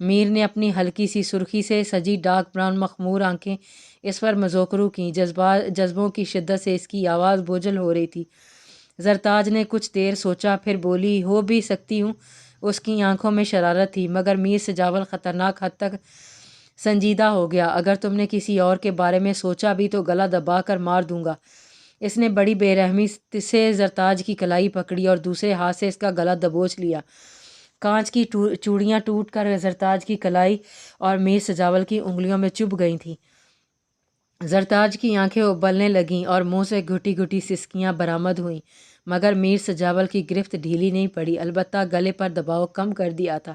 میر نے اپنی ہلکی سی سرخی سے سجی ڈارک براؤن مخمور آنکھیں اس پر مذوکرو کیں۔ جذبوں کی شدت سے اس کی آواز بوجھل ہو رہی تھی۔ زرتاج نے کچھ دیر سوچا، پھر بولی، ہو بھی سکتی ہوں۔ اس کی آنکھوں میں شرارت تھی، مگر میر سجاول خطرناک حد تک سنجیدہ ہو گیا۔ اگر تم نے کسی اور کے بارے میں سوچا بھی تو گلا دبا کر مار دوں گا۔ اس نے بڑی بے رحمی سے زرتاج کی کلائی پکڑی اور دوسرے ہاتھ سے اس کا گلا دبوچ لیا۔ کانچ کی چوڑیاں ٹوٹ کر زرتاج کی کلائی اور میر سجاول کی انگلیوں میں چبھ گئی تھیں۔ زرتاج کی آنکھیں ابلنے لگیں اور منہ سے گھٹی گھٹی سسکیاں برآمد ہوئیں، مگر میر سجاول کی گرفت ڈھیلی نہیں پڑی، البتہ گلے پر دباؤ کم کر دیا تھا۔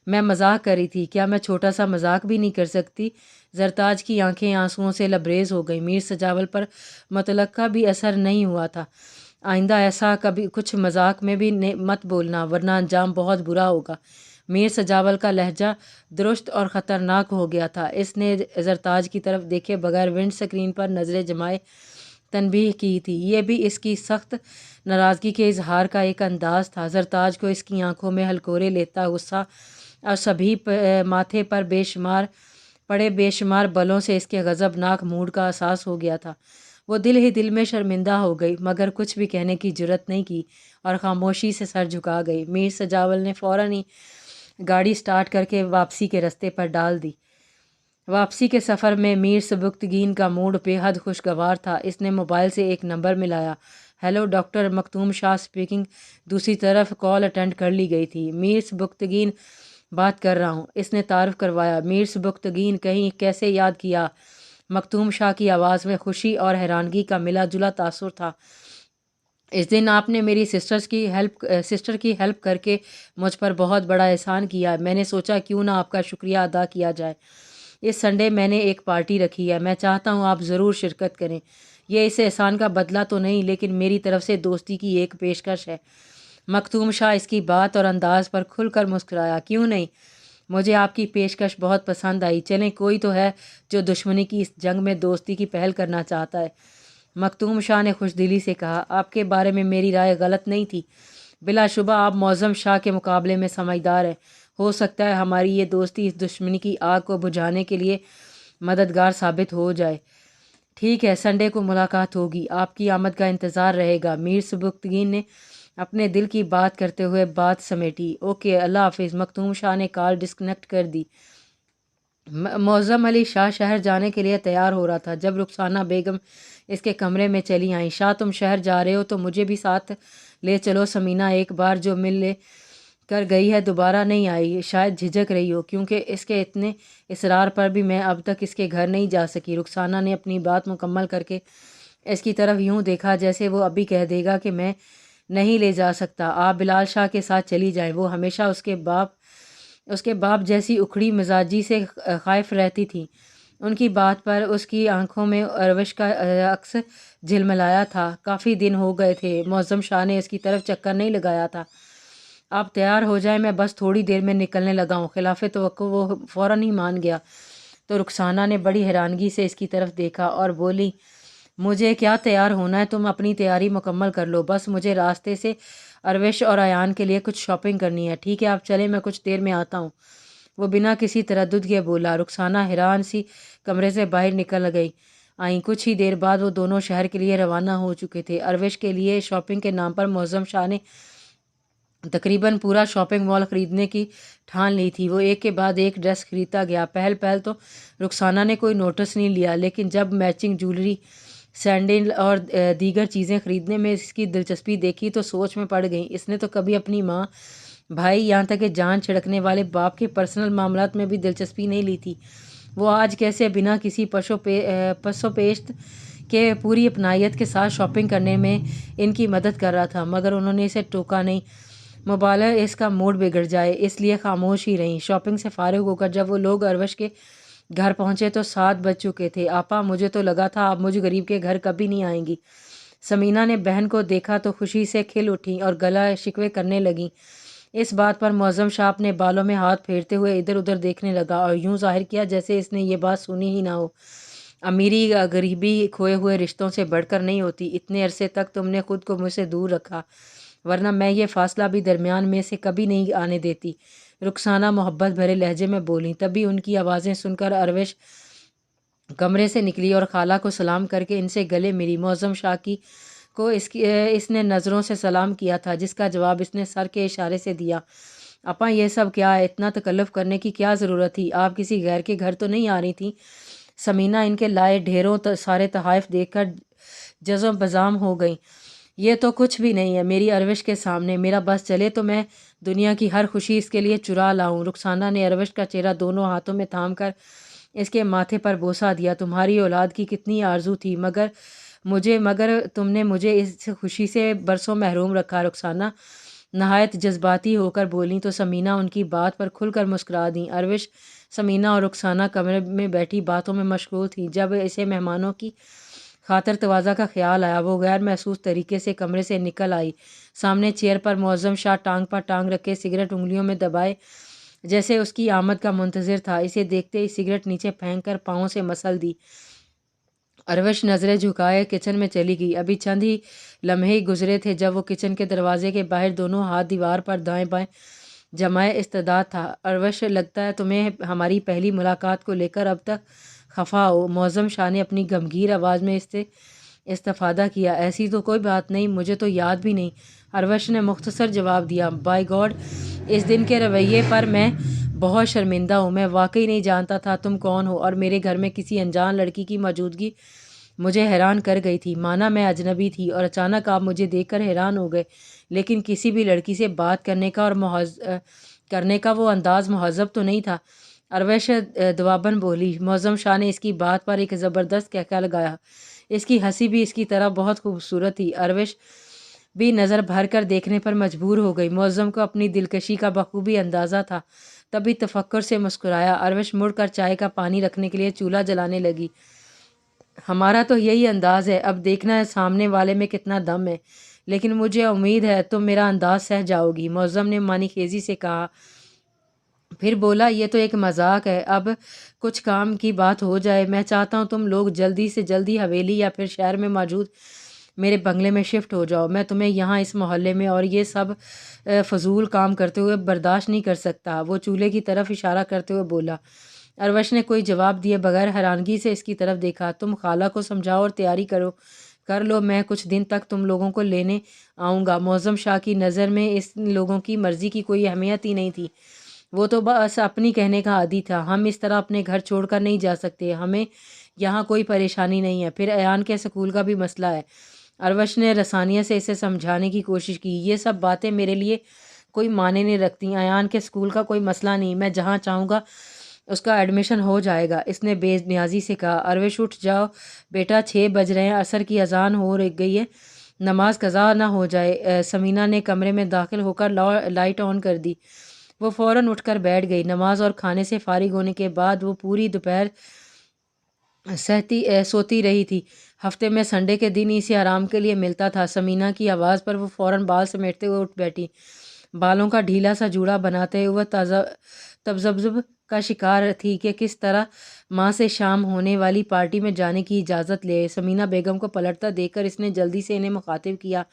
میں مذاق کر رہی تھی، کیا میں چھوٹا سا مذاق بھی نہیں کر سکتی؟ زرتاج کی آنکھیں آنسوؤں سے لبریز ہو گئیں۔ میر سجاول پر متلقہ بھی اثر نہیں ہوا تھا۔ آئندہ ایسا کبھی کچھ مذاق میں بھی مت بولنا، ورنہ انجام بہت برا ہوگا۔ میر سجاول کا لہجہ درست اور خطرناک ہو گیا تھا۔ اس نے زرتاج کی طرف دیکھے بغیر ونڈ سکرین پر نظریں جمائے تنبیہ کی تھی۔ یہ بھی اس کی سخت ناراضگی کے اظہار کا ایک انداز تھا۔ زرتاج کو اس کی آنکھوں میں ہلکورے لیتا غصہ اور سبھی ماتھے پر بے شمار بلوں سے اس کے غضبناک موڈ کا احساس ہو گیا تھا۔ وہ دل ہی دل میں شرمندہ ہو گئی، مگر کچھ بھی کہنے کی جرأت نہیں کی اور خاموشی سے سر جھکا گئی۔ میر سجاول نے فوراً ہی گاڑی سٹارٹ کر کے واپسی کے رستے پر ڈال دی۔ واپسی کے سفر میں میر سبکتگین کا موڈ بے حد خوشگوار تھا۔ اس نے موبائل سے ایک نمبر ملایا۔ ہیلو، ڈاکٹر مختوم شاہ اسپیکنگ۔ دوسری طرف کال اٹینڈ کر لی گئی تھی۔ میر سبکتگین بات کر رہا ہوں، اس نے تعارف کروایا۔ میر سبکتگین کہیں کیسے یاد کیا؟ مختوم شاہ کی آواز میں خوشی اور حیرانگی کا ملا جلا تاثر تھا۔ اس دن آپ نے میری سسٹر کی ہیلپ کر کے مجھ پر بہت بڑا احسان کیا۔ میں نے سوچا کیوں نہ آپ کا شکریہ ادا کیا جائے۔ اس سنڈے میں نے ایک پارٹی رکھی ہے، میں چاہتا ہوں آپ ضرور شرکت کریں۔ یہ اس احسان کا بدلہ تو نہیں، لیکن میری طرف سے دوستی کی ایک پیشکش ہے۔ مختوم شاہ اس کی بات اور انداز پر کھل کر مسکرایا۔ کیوں نہیں؟ مجھے آپ کی پیشکش بہت پسند آئی۔ چلیں، کوئی تو ہے جو دشمنی کی اس جنگ میں دوستی کی پہل کرنا چاہتا ہے۔ مختوم شاہ نے خوش دلی سے کہا، آپ کے بارے میں میری رائے غلط نہیں تھی۔ بلا شبہ آپ معظم شاہ کے مقابلے میں سمجھدار ہیں۔ ہو سکتا ہے ہماری یہ دوستی اس دشمنی کی آگ کو بجھانے کے لیے مددگار ثابت ہو جائے۔ ٹھیک ہے، سنڈے کو ملاقات ہوگی، آپ کی آمد کا انتظار رہے گا۔ میر سبکتگین نے اپنے دل کی بات کرتے ہوئے بات سمیٹی۔ اوکے، اللہ حافظ۔ مختوم شاہ نے کال ڈسکنیکٹ کر دی۔ معظم علی شاہ شہر جانے کے لیے تیار ہو رہا تھا جب رخسانہ بیگم اس کے کمرے میں چلی آئیں۔ شاہ، تم شہر جا رہے ہو تو مجھے بھی ساتھ لے چلو۔ سمینہ ایک بار جو مل لے کر گئی ہے دوبارہ نہیں آئی، شاید جھجک رہی ہو، کیونکہ اس کے اتنے اصرار پر بھی میں اب تک اس کے گھر نہیں جا سکی۔ رخسانہ نے اپنی بات مکمل کر کے اس کی طرف یوں دیکھا جیسے وہ ابھی کہہ دے گا کہ میں نہیں لے جا سکتا۔ آپ بلال شاہ کے ساتھ چلی جائیں، وہ ہمیشہ اس کے باپ جیسی اکھڑی مزاجی سے خائف رہتی تھی۔ ان کی بات پر اس کی آنکھوں میں عروش کا عکس جھلملایا تھا۔ کافی دن ہو گئے تھے معظم شاہ نے اس کی طرف چکر نہیں لگایا تھا۔ آپ تیار ہو جائیں، میں بس تھوڑی دیر میں نکلنے لگا ہوں۔ خلاف توقع وہ فوراً ہی مان گیا تو رخسانہ نے بڑی حیرانگی سے اس کی طرف دیکھا اور بولی، مجھے کیا تیار ہونا ہے، تم اپنی تیاری مکمل کر لو، بس مجھے راستے سے عروش اور ایان کے لیے کچھ شاپنگ کرنی ہے۔ ٹھیک ہے، آپ چلیں، میں کچھ دیر میں آتا ہوں، وہ بنا کسی تردد کے بولا۔ رخسانہ حیران سی کمرے سے باہر نکل گئی آئیں۔ کچھ ہی دیر بعد وہ دونوں شہر کے لیے روانہ ہو چکے تھے۔ عروش کے لیے شاپنگ کے نام پر معظم شاہ نے تقریباً پورا شاپنگ مال خریدنے کی ٹھان لی تھی۔ وہ ایک کے بعد ایک ڈریس خریدتا گیا۔ پہل تو رخسانہ نے کوئی نوٹس نہیں لیا، لیکن جب میچنگ جولری، سینڈل اور دیگر چیزیں خریدنے میں اس کی دلچسپی دیکھی تو سوچ میں پڑ گئی۔ اس نے تو کبھی اپنی ماں، بھائی، یہاں تک کہ جان چھڑکنے والے باپ کے پرسنل معاملات میں بھی دلچسپی نہیں لی تھی۔ وہ آج کیسے بنا کسی پس و پیشت کے پوری اپنائیت کے ساتھ شاپنگ کرنے میں ان کی مدد کر رہا تھا، مگر انہوں نے اسے ٹوکا نہیں، مبالغ اس کا موڈ بگڑ جائے اس لیے خاموش ہی رہیں۔ شاپنگ سے فارغ ہو کر جب وہ لوگ عروش کے گھر پہنچے تو 7 بج چکے تھے۔ آپا، مجھے تو لگا تھا آپ مجھ غریب کے گھر کبھی نہیں آئیں گی۔ سمینہ نے بہن کو دیکھا تو خوشی سے کھل اٹھیں اور گلا شکوے کرنے لگیں۔ اس بات پر معظم شاہ اپنے بالوں میں ہاتھ پھیرتے ہوئے ادھر ادھر دیکھنے لگا اور یوں ظاہر کیا جیسے اس نے یہ بات سنی ہی نہ ہو۔ امیری غریبی کھوئے ہوئے رشتوں سے بڑھ کر نہیں ہوتی۔ اتنے عرصے تک تم نے خود کو مجھ سے دور رکھا، ورنہ میں یہ فاصلہ بھی درمیان میں سے کبھی نہیں آنے دیتی۔ رخسانہ محبت بھرے لہجے میں بولیں۔ تبھی ان کی آوازیں سن کر اروش کمرے سے نکلی اور خالہ کو سلام کر کے ان سے گلے ملی۔ معظم شاہ کی کو اس نے نظروں سے سلام کیا تھا، جس کا جواب اس نے سر کے اشارے سے دیا۔ اپا یہ سب کیا ہے؟ اتنا تکلف کرنے کی کیا ضرورت تھی؟ آپ کسی غیر کے گھر تو نہیں آ رہی تھیں؟ سمینہ ان کے لائے ڈھیروں سارے تحائف دیکھ کر جزم بزام ہو گئیں۔ یہ تو کچھ بھی نہیں ہے میری اروش کے سامنے، میرا بس چلے تو میں دنیا کی ہر خوشی اس کے لیے چرا لاؤں۔ رخسانہ نے اروش کا چہرہ دونوں ہاتھوں میں تھام کر اس کے ماتھے پر بوسہ دیا۔ تمہاری اولاد کی کتنی آرزو تھی، مگر تم نے مجھے اس خوشی سے برسوں محروم رکھا۔ رخسانہ نہایت جذباتی ہو کر بولیں تو سمینہ ان کی بات پر کھل کر مسکرا دیں۔ اروش، سمینہ اور رخسانہ کمرے میں بیٹھی باتوں میں مشغول تھیں۔ جب اسے مہمانوں کی خاطر تواضع کا خیال آیا، وہ غیر محسوس طریقے سے کمرے سے نکل آئی۔ سامنے چیئر پر معظم شاہ ٹانگ پر ٹانگ رکھے سگریٹ انگلیوں میں دبائے جیسے اس کی آمد کا منتظر تھا۔ اسے دیکھتے ہی سگریٹ نیچے پھینک کر پاؤں سے مسل دی۔ اروش نظریں جھکائے کچن میں چلی گئی۔ ابھی چند ہی لمحے ہی گزرے تھے جب وہ کچن کے دروازے کے باہر دونوں ہاتھ دیوار پر دائیں بائیں جمائے استعداد تھا۔ اروش، لگتا ہے تمہیں ہماری پہلی ملاقات کو لے کر اب تک خفا ہو۔ معظم شاہ نے اپنی گمگیر آواز میں اس سے استفادہ کیا۔ ایسی تو کوئی بات نہیں، مجھے تو یاد بھی نہیں، اروش نے مختصر جواب دیا۔ بائی گاڈ، اس دن کے رویے پر میں بہت شرمندہ ہوں۔ میں واقعی نہیں جانتا تھا تم کون ہو، اور میرے گھر میں کسی انجان لڑکی کی موجودگی مجھے حیران کر گئی تھی۔ مانا میں اجنبی تھی اور اچانک آپ مجھے دیکھ کر حیران ہو گئے، لیکن کسی بھی لڑکی سے بات کرنے کا وہ انداز مہذب تو نہیں تھا۔ اروش دعابن بولی۔ معظم شاہ نے اس کی بات پر ایک زبردست کہکہ لگایا۔ اس کی ہنسی بھی اس کی طرح بہت خوبصورت تھی۔ اروش بھی نظر بھر کر دیکھنے پر مجبور ہو گئی۔ معظم کو اپنی دلکشی کا بخوبی اندازہ تھا، تبھی تفکر سے مسکرایا۔ اروش مڑ کر چائے کا پانی رکھنے کے لیے چولہا جلانے لگی۔ ہمارا تو یہی انداز ہے، اب دیکھنا ہے سامنے والے میں کتنا دم ہے، لیکن مجھے امید ہے تم میرا انداز سہ جاؤ گی، معظم نے معنی خیزی سے کہا۔ پھر بولا، یہ تو ایک مذاق ہے، اب کچھ کام کی بات ہو جائے۔ میں چاہتا ہوں تم لوگ جلدی سے جلدی حویلی یا پھر شہر میں موجود میرے بنگلے میں شفٹ ہو جاؤ۔ میں تمہیں یہاں اس محلے میں اور یہ سب فضول کام کرتے ہوئے برداشت نہیں کر سکتا۔ وہ چولہے کی طرف اشارہ کرتے ہوئے بولا۔ اروش نے کوئی جواب دیے بغیر حیرانگی سے اس کی طرف دیکھا۔ تم خالہ کو سمجھاؤ اور تیاری کر لو، میں کچھ دن تک تم لوگوں کو لینے آؤں گا۔ معظم شاہ کی نظر میں اس لوگوں کی مرضی کی کوئی اہمیت ہی نہیں تھی، وہ تو بس اپنی کہنے کا عادی تھا۔ ہم اس طرح اپنے گھر چھوڑ کر نہیں جا سکتے، ہمیں یہاں کوئی پریشانی نہیں ہے، پھر ایان کے سکول کا بھی مسئلہ ہے۔ اروش نے رسانیہ سے اسے سمجھانے کی کوشش کی۔ یہ سب باتیں میرے لیے کوئی معنی نہیں رکھتی، ایان کے سکول کا کوئی مسئلہ نہیں، میں جہاں چاہوں گا اس کا ایڈمیشن ہو جائے گا، اس نے بے نیازی سے کہا۔ اروش، اٹھ جاؤ بیٹا، 6 بج رہے ہیں، عصر کی اذان ہو گئی ہے، نماز قضا نہ ہو جائے۔ سمینہ نے کمرے میں داخل ہو کر لائٹ آن کر دی۔ وہ فوراً اٹھ کر بیٹھ گئی۔ نماز اور کھانے سے فارغ ہونے کے بعد وہ پوری دوپہر سوتی رہی تھی۔ ہفتے میں سنڈے کے دن اسے آرام کے لیے ملتا تھا۔ سمینہ کی آواز پر وہ فوراً بال سمیٹتے ہوئے اٹھ بیٹھی، بالوں کا ڈھیلا سا جوڑا بناتے ہوئے تذبذب کا شکار تھی کہ کس طرح ماں سے شام ہونے والی پارٹی میں جانے کی اجازت لے۔ سمینہ بیگم کو پلٹتا دیکھ کر اس نے جلدی سے انہیں مخاطب کیا۔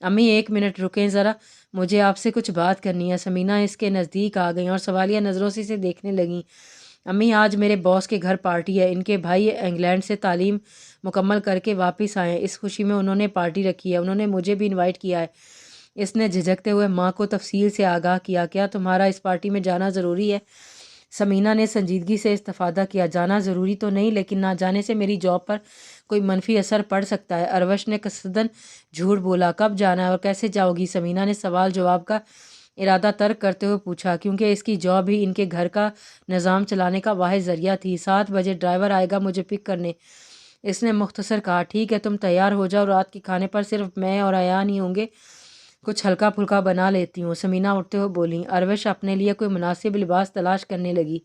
امی، 1 منٹ رکیں ذرا، مجھے آپ سے کچھ بات کرنی ہے۔ سمینہ اس کے نزدیک آ گئیں اور سوالیہ نظروں سے اسے دیکھنے لگیں۔ امی، آج میرے باس کے گھر پارٹی ہے، ان کے بھائی انگلینڈ سے تعلیم مکمل کر کے واپس آئے ہیں، اس خوشی میں انہوں نے پارٹی رکھی ہے، انہوں نے مجھے بھی انوائٹ کیا ہے۔ اس نے جھجکتے ہوئے ماں کو تفصیل سے آگاہ کیا۔ کیا تمہارا اس پارٹی میں جانا ضروری ہے؟ سمینہ نے سنجیدگی سے استفادہ کیا۔ جانا ضروری تو نہیں، لیکن نہ جانے سے میری جاب پر کوئی منفی اثر پڑ سکتا ہے۔ اروش نے قصداً جھوٹ بولا۔ کب جانا ہے اور کیسے جاؤ گی؟ سمینہ نے سوال جواب کا ارادہ ترک کرتے ہوئے پوچھا، کیونکہ اس کی جاب ہی ان کے گھر کا نظام چلانے کا واحد ذریعہ تھی۔ 7 بجے ڈرائیور آئے گا مجھے پک کرنے، اس نے مختصر کہا۔ ٹھیک ہے، تم تیار ہو جاؤ، رات کے کھانے پر صرف میں اور ایان ہی ہوں گے، کچھ ہلکا پھلکا بنا لیتی ہوں، سمینہ اٹھتے ہوئے بولیں۔ اروش اپنے لیے کوئی مناسب لباس تلاش کرنے لگی۔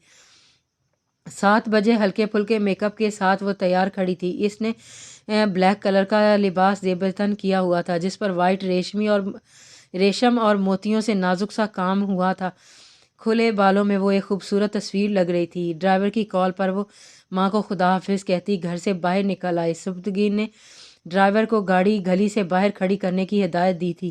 7 بجے ہلکے پھلکے میک اپ کے ساتھ وہ تیار کھڑی تھی۔ اس نے بلیک کلر کا لباس زیب تن کیا ہوا تھا، جس پر وائٹ ریشم اور موتیوں سے نازک سا کام ہوا تھا۔ کھلے بالوں میں وہ ایک خوبصورت تصویر لگ رہی تھی۔ ڈرائیور کی کال پر وہ ماں کو خدا حافظ کہتی گھر سے باہر نکل آئی۔ سبکدگین نے ڈرائیور کو گاڑی گلی سے باہر کھڑی کرنے کی ہدایت دی تھی۔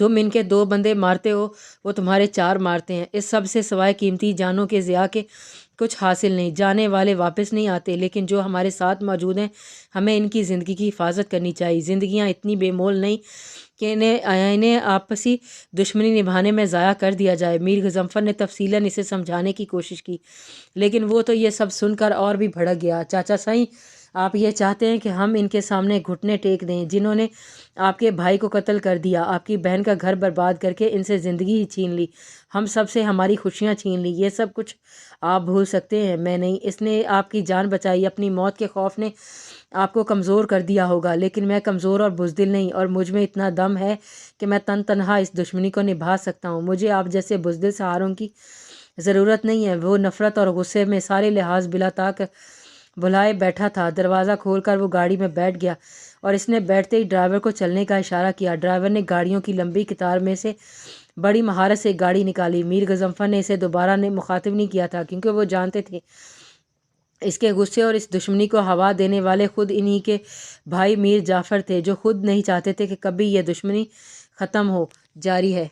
تم ان کے 2 بندے مارتے ہو، وہ تمہارے 4 مارتے ہیں۔ اس سب سے سوائے قیمتی جانوں کے ضیاع کے کچھ حاصل نہیں۔ جانے والے واپس نہیں آتے، لیکن جو ہمارے ساتھ موجود ہیں ہمیں ان کی زندگی کی حفاظت کرنی چاہیے۔ زندگیاں اتنی بے مول نہیں کہ انہیں آپسی دشمنی نبھانے میں ضائع کر دیا جائے۔ میر غضنفر نے تفصیلاً اسے سمجھانے کی کوشش کی، لیکن وہ تو یہ سب سن کر اور بھی بھڑک گیا۔ چاچا سائیں، آپ یہ چاہتے ہیں کہ ہم ان کے سامنے گھٹنے ٹیک دیں جنہوں نے آپ کے بھائی کو قتل کر دیا، آپ کی بہن کا گھر برباد کر کے ان سے زندگی ہی چھین لی، ہم سب سے ہماری خوشیاں چھین لی، یہ سب کچھ آپ بھول سکتے ہیں، میں نہیں۔ اس نے آپ کی جان بچائی، اپنی موت کے خوف نے آپ کو کمزور کر دیا ہوگا، لیکن میں کمزور اور بزدل نہیں، اور مجھ میں اتنا دم ہے کہ میں تنہا اس دشمنی کو نبھا سکتا ہوں۔ مجھے آپ جیسے بزدل سہاروں کی ضرورت نہیں ہے۔ وہ نفرت اور غصے میں سارے لحاظ بلا طاق بھلائے بیٹھا تھا۔ دروازہ کھول کر وہ گاڑی میں بیٹھ گیا اور اس نے بیٹھتے ہی ڈرائیور کو چلنے کا اشارہ کیا۔ ڈرائیور نے گاڑیوں کی لمبی قطار میں سے بڑی مہارت سے گاڑی نکالی۔ میر غضنفر نے اسے دوبارہ مخاطب نہیں کیا تھا، کیونکہ وہ جانتے تھے اس کے غصے اور اس دشمنی کو ہوا دینے والے خود انہی کے بھائی میر جعفر تھے، جو خود نہیں چاہتے تھے کہ کبھی یہ دشمنی ختم ہو۔ جاری ہے۔